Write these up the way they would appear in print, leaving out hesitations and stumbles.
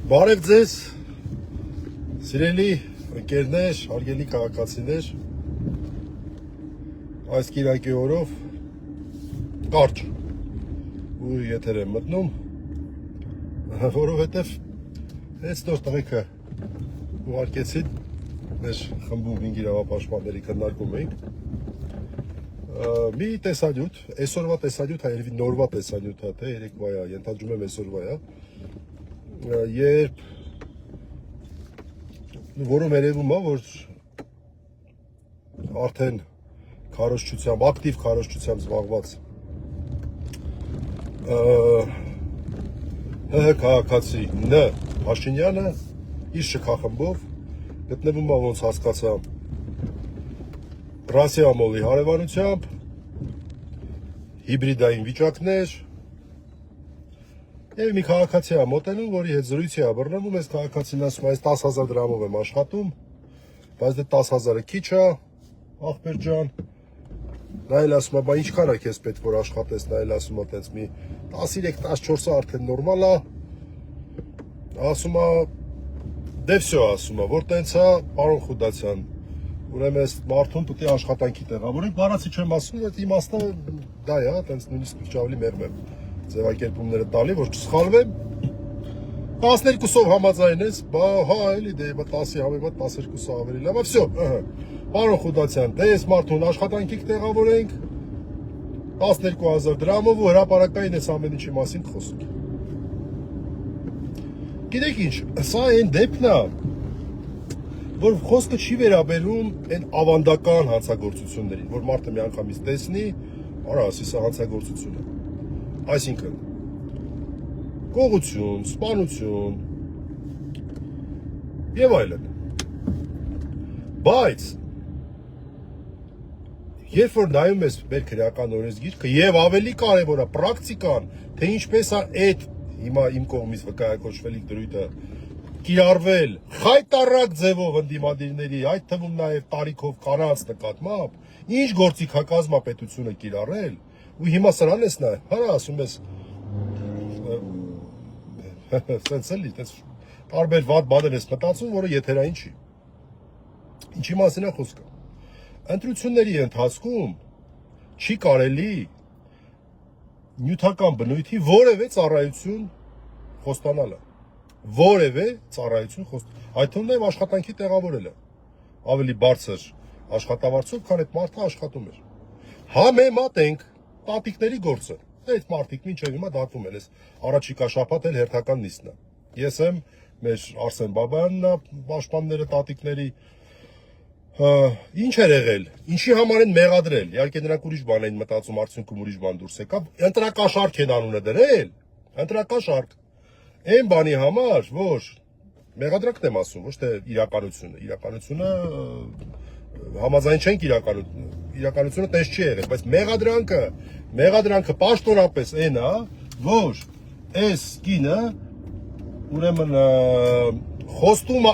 Բարև ձեզ, սիրելի ընկերներ, հարգելի քաղաքացիներ, այս կիրակի օրով կարճ ու եթեր եմ մտնում, որովհետև այս նոր տղեկը ուղարկեցին մեր խմբում 5 իրավապաշտպանների քննարկում էինք, մի տեսանյութ, այսօրվա տեսանյութ, երևի նորվա տեսանյութ է, թե երեկվա է, ենթադրում եմ այսօրվա է, երբ որում երևում է, որ արդեն քարոզչությամբ, ակտիվ քարոզչությամբ զբաղված ՀՀ քաղաքացի Ն Փաշինյանը իր շքախմբով գտնվում է, ոնց հասկացա, Ռասիամոլի հարևանությամբ, հիբրիդային վիճակներ, եւ մի քաղաքացի է մոտենում, որի հետ զրույցի է բռնվում, այս քաղաքացին ասում է, այս 10,000 դրամով եմ աշխատում, բայց դե 10,000-ը քիչ է, ախպեր ջան, նա էլ ասում է, բա ինչքան է քեզ պետք որ աշխատես, նա էլ ասում է, տենց մի 13-14-ը արդեն նորմալ է, ասում է, դե վсё, ասում է, որ տենց է, պարոն Խուդացյան, ուրեմն այս մարդուն պետք է աշխատանքի տեղավորենք, բառացի չեմ ասում, այդ իմաստը դա է, տենց նույնիսկ մի ավելի մեղմ եմ ձևակերպումները տալի, որ չսխալվեմ, 12-ով համաձայն ես, բա հա էլի դե 10-ի համեմատ 12-ը ավելի լավ է, վсё, պարոն Խուդացյան, դե այս մարդուն աշխատանքի տեղավորենք 12,000 դրամով ու հրապարակային այս ամեն ինչի մասին կխոսենք։ Գիտեք ինչ, սա այն դեպքն է, որ խոսքը չի վերաբերում այն ավանդական հանցագործություններին, որ մարդը մի անգամից տեսնի, արա, ասի սա հանցագործություն է։ Այսինքն, կողություն, սպանություն եւ այլն։ Բայց երբ որ նայում ես մեր քրեական օրենսգիրքը եւ ավելի կարեւոր է պրակտիկան, թե ինչպես է այդ հիմա իմ կողմից վկայակոչվելիք դրույթը կիրառվել խայտառակ ձևով ընդդիմադիրների, այդ թվում նաեւ տարիքով կանանց նկատմամբ, ինչ գործիքակազմ է պետությունը կիրառել, ու հիմա սրան ես նա, հարա ասում ես, սենց էլի, տարբեր վատ բաներ ես մտածում, որը եթերային չի։ Ինչի մասին է խոսքը։ Ընտրությունների ընթացքում չի կարելի նյութական բնույթի որևէ ծառայություն խոստանալը, որևէ ծառայություն այդ թվում նաև աշխատանքի տեղավորելը, ավելի բարձր աշխատավարձով, քան այդ մարդը աշխատում էր։ Համեմատենք տատիկների գործը, այդ մարդիկ մինչև հիմա դատվում են, այս առաջիկա շաբաթ էլ հերթական նիստն է։ Ես եմ, մեր Արսեն Բաբայանն է, պաշտպանները տատիկների, ինչ էր եղել, ինչի համար են մեղադրել, իհարկե նրանք ուրիշ բան են մտածում, արդյունքում ուրիշ բան դուրս եկավ, ընտրակաշարք են անունը դրել, ընտրակաշարք, այն բանի համար, որ մեղադրանքն եմ ասում, ոչ թե իրականությունը համաձայն չենք իրականությունը տես չի եղել, բայց մեղադրանքը պաշտոնապես այն է, որ այս կինը ուրեմն խոստում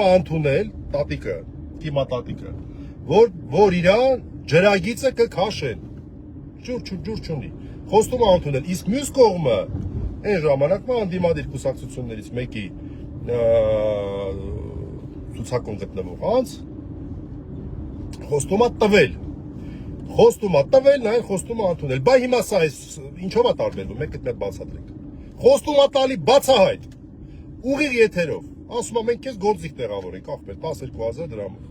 է ընդունել տատիկը, կիմա տատիկը, որ իրան ջրագիծը կքաշեն, ջուր չունի, խոստում է ընդունել, իսկ մյուս կողմը այն ժամանակվա անդիմադիր կուսակցություններից մեկի ցուցակում գտնվող անց խոստում է տվել, նայ խոստում է ընդունել, բա հիմա սա ինչով է տարբերվում, մենք այդ բացատրենք, խոստում է տալի բացահայտ, ուղիղ եթերով, ասում է մենք քեզ գործիք տեղավորենք, ախպեր 12,000 դրամով,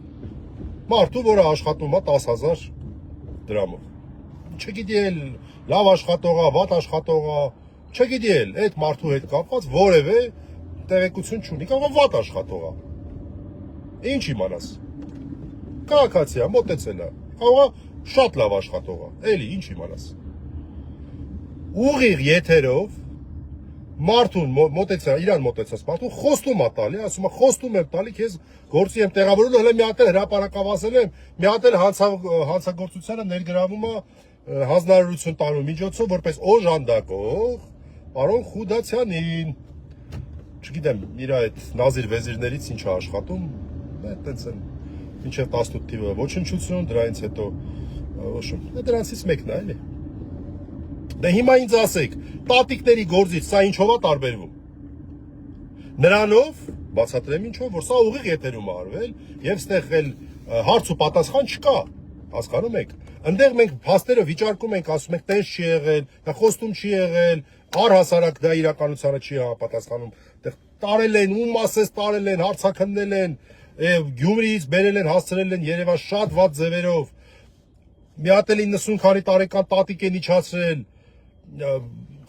մարդու, որը աշխատում է 10,000 դրամով, չգիտի էլ լավ աշխատողա, վատ աշխատողա, չգիտի էլ այդ մարդու հետ կապված որևէ տեղեկություն չունի, կարող է վատ աշխատողա, ինչ իմանաս, քաղաքացի է, մոտեցել է, կարող է շատ լավ աշխատողա, էլի ինչ իմանաս, ուղիղ եթերով մարդուն իրան մոտեցած մարդուն խոստում է տալի, ասում է խոստում եմ տալի քեզ գործի եմ տեղավորել, հələ մի հատ էլ հրապարակավ ասել եմ, մի հատ էլ հանցագործությանը ներգրավում է հանձնարարություն տալու միջոցով որպես օժանդակող պարոն Խուդացյանին, չգիտեմ, իր այդ նազիր վեզիրներից ինչ է աշխատում, այդտենց են մինչև 18 թիվը ոչնչություն, դրանից հետո ոչմ, դրանցից մեկն է, էլի։ Դե հիմա ինձ ասեք, տատիկների գործից սա ինչով է տարբերվում։ Նրանով բացատրեմ ինչով, որ սա ուղիղ եթերում է արվել եւ ստեղ էլ հարց ու պատասխան չկա, հասկանում եք։ Այնտեղ մենք փաստերը վիճարկում ենք, ասում ենք տես չի եղել, դա խոստում չի եղել, առհասարակ դա իրականությանը չի համապատասխանում։ Այդտեղ տարել են, ում ասես տարել են, հարցաքննել են, Գյումրիից բերել են, հասցրել են Երևան շատ վատ ձևերով։ Մի հատ էլ 90 քանի տարեկան տատիկ են իջացրել,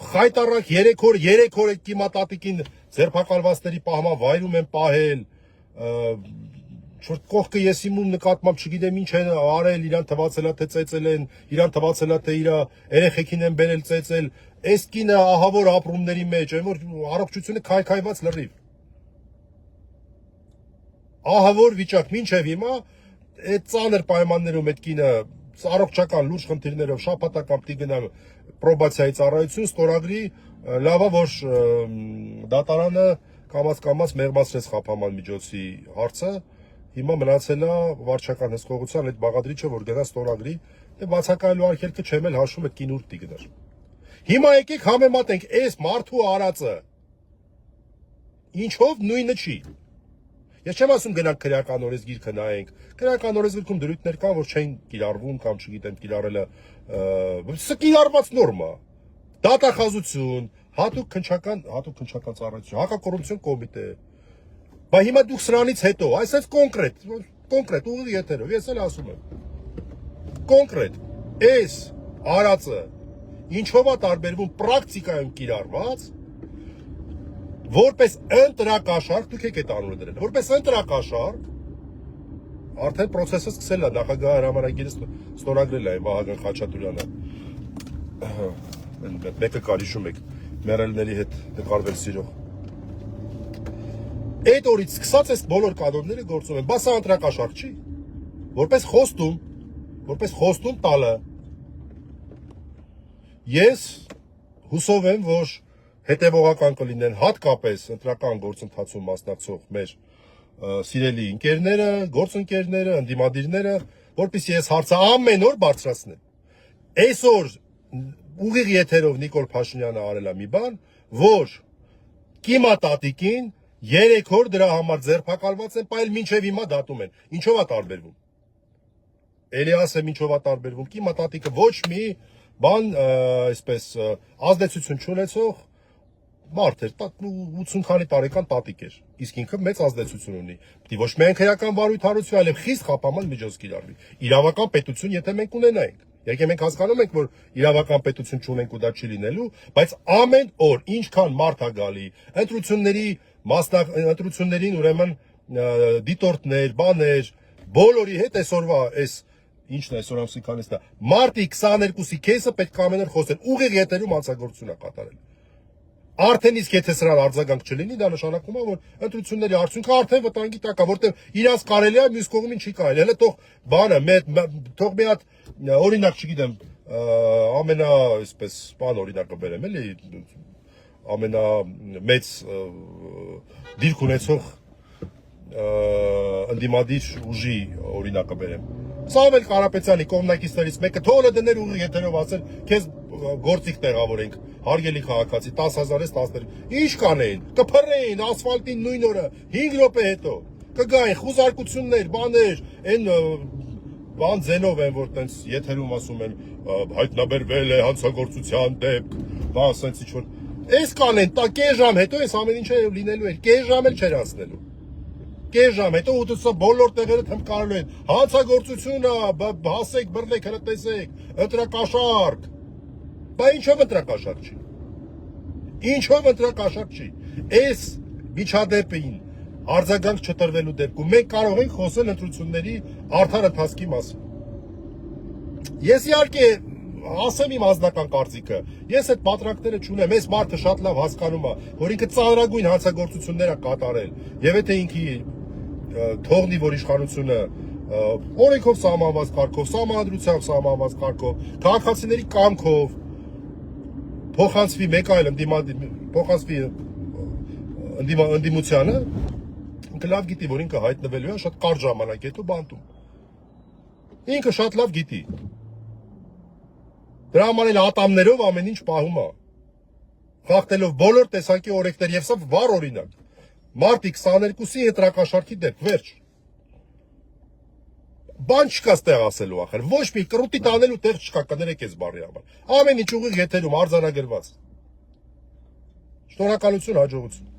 խայտարակ 3 օր այդ կիմա տատիկին ձերբակալվածների պահման վայրում են պահել, կողքը ես իմում նկատմամբ չգիտեմ ինչ են արել, իրան թվացել է թե ծեծել են, իրան թվացել է թե իր երեխեքին են բերել ծեծել, այս կինը ահավոր ապրումների մեջ, այն որ առողջությունը քայքայված լրիվ։ Ահավոր վիճակ, մինչև հիմա այդ ծանր պայմաններում այդ կինը առողջական լուրջ խնդիրներով շաբաթական պիտի գնա պրոբացիայի ծառայություն, ստորագրի, լավա որ դատարանը կամաց մեղմացրեց խափաման միջոցի հարցը, հիմա մնացել է վարչական հսկողության այդ բաղադրիչը, որ գնա ստորագրի, դե բացակայելու արգելքը չեմ էլ հաշվում այդ կին ուր պիտի գնար։ Հիմա եկեք համեմատենք այս մարդու արածը, ինչով նույնը չի։ Ես չեմ ասում գնանք քրեական օրենսգիրքը նայենք, քրեական օրենսգիրքում դրույթներ կան, որ չեն կիրառվում կամ չգիտեմ կիրառելը, սա կիրառված նորմա, դատախազություն, հատուկ քննչական ծառայություն, հակակոռուպցիոն կոմիտե։ Բայց հիմա դուք սրանից հետո, այսպես կոնկրետ ուղիղ եթերով, ես էլ ասում եմ, կոնկրետ, այս արածը ինչով է տարբերվում պրակտիկայում կիրառված, որպես ընտրակաշարք, դուք եք այդ անունը դրել, որպես ընտրակաշարք, արդեն պրոցեսը սկսել է, նախագահ հրամանագիրը ստորագրել է Վահագն Խաչատուրյանը, մեկը կարիժում եք, մեռելների հետ նկարվել սիրող։ Այդ օրից սկսած այս բոլոր կանոնները գործում են, բա սա ընտրակաշարք չի, որպես խոստում տալը։ Ես հուսով եմ, որ հետևողական կլինեն հատկապես ընտրական գործընթացում մասնակցող մեր սիրելի ընկերները, գործընկերները, ընդդիմադիրները, որպեսզի այս հարցը ամեն օր բարձրացնեն։ Այսօր ուղիղ եթերով Նիկոլ Փաշինյանը արել է մի բան, որ կիմա տատիկին 3 օր դրա համար ձերբակալված են, բայց մինչև հիմա դատում են։ Ինչով է տարբերվում։ Էլի ասեմ ինչով է տարբերվում։ Կիմա տատիկը ոչ մի բան, այսպես ազդեցություն չունեցող մարդ էր, 80 քանի տարեկան տատիկ էր, իսկ ինքը մեծ ազդեցություն ունի։ Պետք է ոչ միայն քրեական վարույթարություն, այլև խիստ խափաման միջոց կիրառվի։ Իրավական պետություն, եթե մենք ունենայինք, եկե մենք հասկանում ենք, որ իրավական պետություն չունենք ու դա չի լինելու, բայց ամեն օր ինչքան մարդ է գալի, ընտրություններին ուրեմն դիտորդներ, բաներ, բոլորի հետ այսօրվա այս ինչն է այսօր ամսի քանիսն է, մարտի 22-ի քեսը պետք է ամեն օր խոսեն, ուղիղ եթերում հանցագործություն է կատարել։ Արդեն իսկ եթե սրան արձագանք չլինի, դա նշանակում է, որ ընտրությունների արդյունքը արդեն վտանգի տակ է, որտեղ իրանց կարելի է, մյուս կողմին չի կարելի։ Հələ թող բանը, թող մի հատ օրինակ, չգիտեմ, ամենա, այսպես, բան օրինակը բերեմ, էլի, ամենամեծ դիրք ունեցող ընդդիմադիր ուժի օրինակը բերեմ։ Սամվել Կարապետյանի կողմնակիցներից մեկը թողը դներ ուղիղ եթերով ասել, քեզ գործիք տեղավորենք, հարգելի քաղաքացի, 10,000-ից 10,000։ Ինչ կանեին, կփռեին ասֆալտին նույն օրը, 5 րոպե հետո, կգային խուզարկություններ, բաներ, այն բան ձենով են, որ տենց եթերում ասում են, հայտնաբերվել է հանցագործության դեպք, բան ասենց ինչ որ, այս կանեն, կես ժամ հետո այս ամեն ինչը լինելու էր, կես ժամ էլ չէր անցնելու։ Կես ժամ հետո ուտսը բոլոր տեղերը թմկարելու են, հանցագործությունը, հասեք, բռնեք, հրը տեսեք, ընտրակաշարք, բա ինչով ընտրակաշարք չի, ինչով ընտրակաշարք չի, այս միջադեպին արձագանք չտրվելու դեպքում մենք կարող ենք խոսել ընտրությունների արդար ընթացքի մասին։ Ես իհարկե ասեմ իմ անձնական կարծիքը, ես այդ պատրանքները չունեմ, այս մարդը շատ լավ հասկանում է, որ ինքը ծանրագույն հանցագործություններ է կատարել, եւ եթե ինքի թողնի, որ իշխանությունը օրենքով սահմանված կարգով, սահմանադրությամբ սահմանված կարգով, քաղաքացիների կամքով փոխանցվի մեկ այլ ընդդիմությանը, ինքը լավ գիտի, որ ինքը հայտնվելու է շատ կարճ ժամանակ հետո բանտում։ Ինքը շատ լավ գիտի։ Դրա համար էլ ատամներով ամեն ինչ պահում է։ Խախտելով բոլոր տեսակի օրենքներ եւ սա վառ օրինակ։ Մարտի 22-ի ընտրակաշարքի դեպք վերջ։ Բան չկա ստեղ ասելու ախր, ոչ մի կռուտի տանելու տեղ չկա, կներեք այս բառի համար։ Ամեն ինչ ուղիղ եթերում արձանագրված։ Շնորհակալություն, հաջողություն։